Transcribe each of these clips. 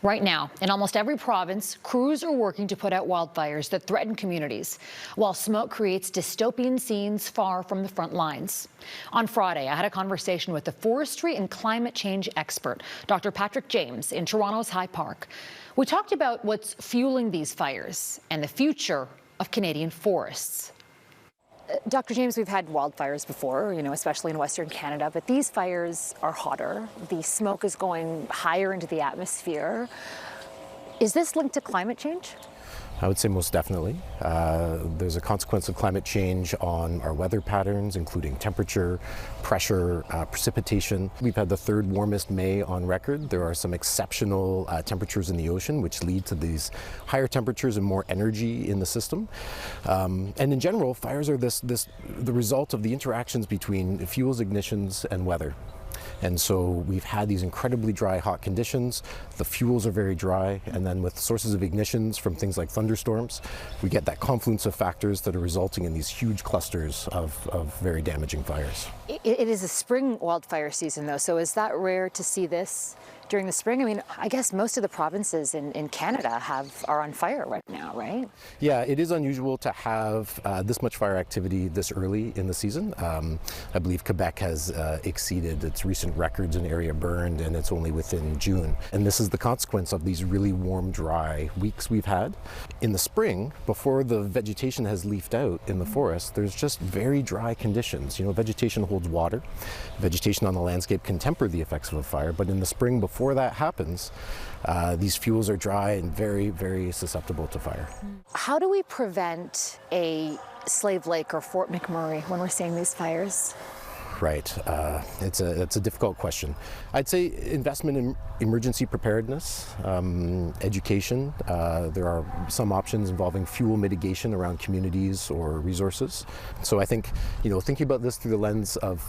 Right now, in almost every province, crews are working to put out wildfires that threaten communities, while smoke creates dystopian scenes far from the front lines. On Friday, I had a conversation with the forestry and climate change expert, Dr. Patrick James, in Toronto's High Park. We talked about what's fueling these fires and the future of Canadian forests. Dr. James, we've had wildfires before, especially in Western Canada, but these fires are hotter. The smoke is going higher into the atmosphere. Is this linked to climate change? I would say most definitely. There's a consequence of climate change on our weather patterns, including temperature, pressure, precipitation. We've had the third warmest May on record. There are some exceptional temperatures in the ocean, which lead to these higher temperatures and more energy in the system. And in general, fires are the result of the interactions between fuels, ignitions, and weather. And so we've had these incredibly dry, hot conditions. The fuels are very dry, and then with sources of ignitions from things like thunderstorms, we get that confluence of factors that are resulting in these huge clusters of very damaging fires. It is a spring wildfire season, though, so is that rare to see this during the spring? I mean, I guess most of the provinces in Canada are on fire right now, right? Yeah, it is unusual to have this much fire activity this early in the season. I believe Quebec has exceeded its recent records in area burned, and it's only within June. And this is the consequence of these really warm, dry weeks we've had. In the spring, before the vegetation has leafed out in the forest, there's just very dry conditions. Vegetation holds water. Vegetation on the landscape can temper the effects of a fire, but in the spring, before that happens, these fuels are dry and very, very susceptible to fire. How do we prevent a Slave Lake or Fort McMurray when we're seeing these fires? Right. It's a difficult question. I'd say investment in emergency preparedness, education. There are some options involving fuel mitigation around communities or resources. So I think, thinking about this through the lens of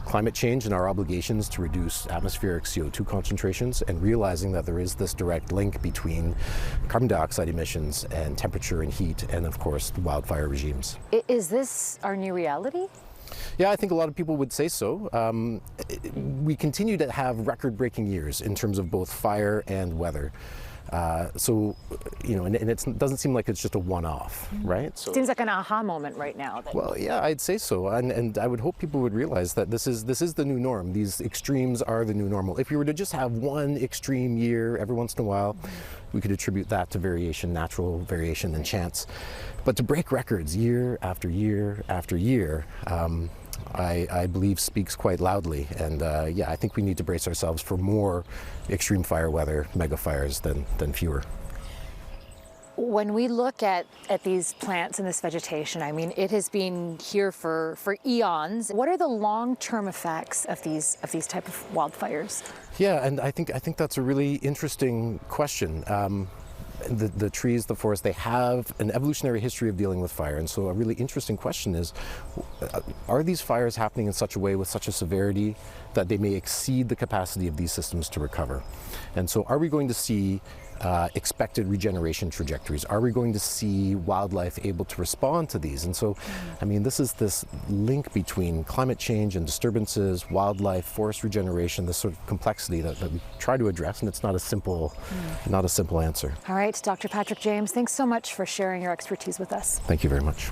climate change and our obligations to reduce atmospheric CO2 concentrations, and realizing that there is this direct link between carbon dioxide emissions and temperature and heat, and of course wildfire regimes. Is this our new reality? Yeah, I think a lot of people would say so. We continue to have record-breaking years in terms of both fire and weather. And it doesn't seem like it's just a one-off, right? So, seems like an aha moment right now. Well, yeah, I'd say so, and I would hope people would realize that this is the new norm. These extremes are the new normal. If we were to just have one extreme year every once in a while, we could attribute that to variation, natural variation and chance. But to break records year after year after year, I believe speaks quite loudly. And I think we need to brace ourselves for more extreme fire weather, mega fires than fewer. When we look at these plants and this vegetation, I mean, it has been here for eons. What are the long-term effects of these type of wildfires? Yeah, and I think that's a really interesting question. The trees, the forest, they have an evolutionary history of dealing with fire. And so a really interesting question is, are these fires happening in such a way with such a severity that they may exceed the capacity of these systems to recover? And so are we going to see expected regeneration trajectories? Are we going to see wildlife able to respond to these? And so, I mean, this is this link between climate change and disturbances, wildlife, forest regeneration, this sort of complexity that we try to address, and it's not a simple answer. All right, Dr. Patrick James, thanks so much for sharing your expertise with us. Thank you very much.